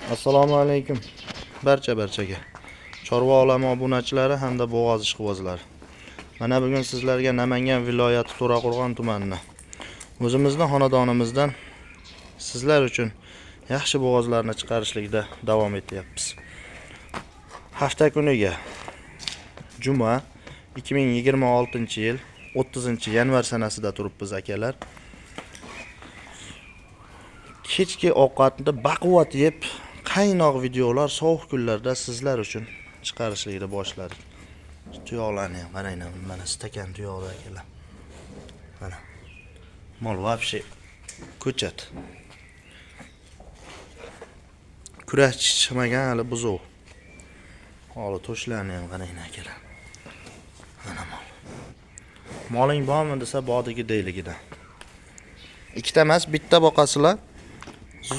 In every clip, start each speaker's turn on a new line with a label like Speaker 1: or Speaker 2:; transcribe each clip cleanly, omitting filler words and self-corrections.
Speaker 1: Assalomu alaykum barchaga. Chorva olami obunachilari hamda bo'g'oz ishqibozlari. Mana bugun sizlarga Namangan viloyati To'raqo'rg'on tumanini o'zimizning xonadonimizdan sizlar uchun yaxshi bo'g'ozlarni chiqarishlikda davom etyapmiz. Hafta kuniga juma 2026-yil 30-yanvar sanasida turibmiz akalar. Kechki ovqatni baquvvat yeb qaynoq videolar sovuq kunlarda sizlar uchun chiqarishlikni boshladik. Tuyoqlarni ham qaranglar, mana stakan tuyoqlar akalar. Mana. Mol вообще ko'chat. Kurashchi chiqmagan hali buzuq. Holi to'shlarni ham qaranglar akalar. Mana mol. Moling bormi desa bodigi deyligidan. Ikkita emas, bitta boqasizlar.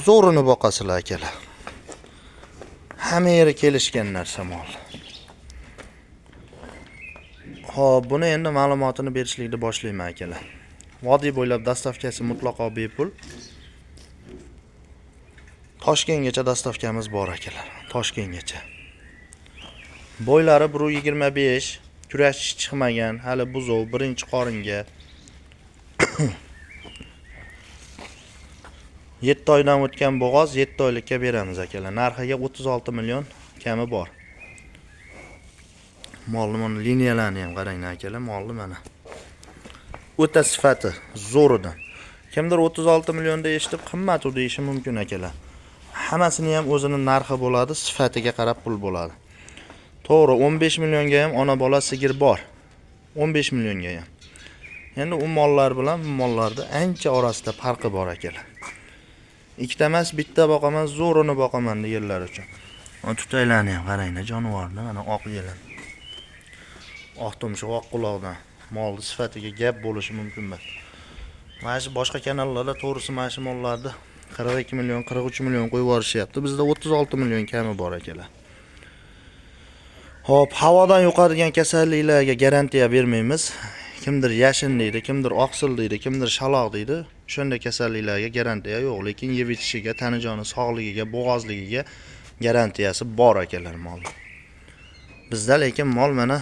Speaker 1: Zo'rini boqasizlar akalar. Hamma yeri kelishgan narsa mol. Xo'p, buni endi ma'lumotini berishlikni boshlayman akalar. Vodiy bo'ylab dastavkasi mutlaqo bepul. Toshkentgacha dastavkamiz bor akalar. Toshkentgacha. Bo'ylari 1.25, kurashchi chiqmagan, hali buzuq, birinchi qoringa. 7 oydan o'tgan bo'g'oz 7 oylikka beramiz akalar. Narxiga 36 million kami bor. Molning liniyalarini ham qaranglar akalar, molni mana. O'ta sifati zo'ridan. Kimdir 36 millionda eshitib qimmat u deyishi mumkin akalar. Hammasini ham o'zining narxi bo'ladi, sifatiga qarab pul bo'ladi. To'g'ri, 15 millionga ham ona bola sigir bor. 15 millionga ham. Endi u mollar bilan bu mollarda ancha orasida farqi bor akalar. Ikkita emas, bitta boqaman, zo'rini boqaman deganlar uchun. Mana tutaylarni ham qaranglar, jonivorni, mana oq yelan. Oq tumshuq, oq quloqdan. Molning sifatiga gap bo'lishi mumkin emas. Mana shu boshqa kanallarda to'g'risi mana shu mollarni 42 million, 43 million qo'yib yuborishyapti. Bizda 36 million kami bor akalar. Xo'p, havodan yuqadigan kasalliklarga garantiya bermaymiz. Kimdir yashin deydi, kimdir oqsil deydi, kimdir shaloq deydi. Shunday kasalliklarga garantiya yo'q, lekin yeb ichishiga, tanijoni sog'ligiga, bo'g'ozligiga garantiyasi bor akalar mol. Bizda lekin mol mana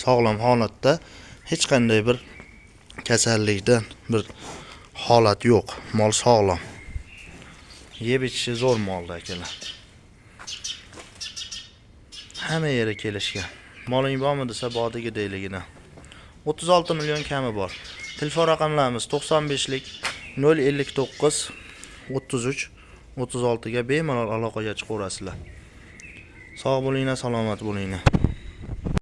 Speaker 1: sog'lom holatda, hech qanday bir kasallikdan bir holat yo'q. Mol sog'lom. Yeb ichishi zo'r molda akalar. Hamma yeri kelishgan. Moling bormi desa bodigi deyligidan. 36 million kami bor. Telefon raqamlarimiz 95lik 059 33 36 ga bemalol aloqaga chiqaverasizlar. Sog' bo'linglar, salomat bo'linglar.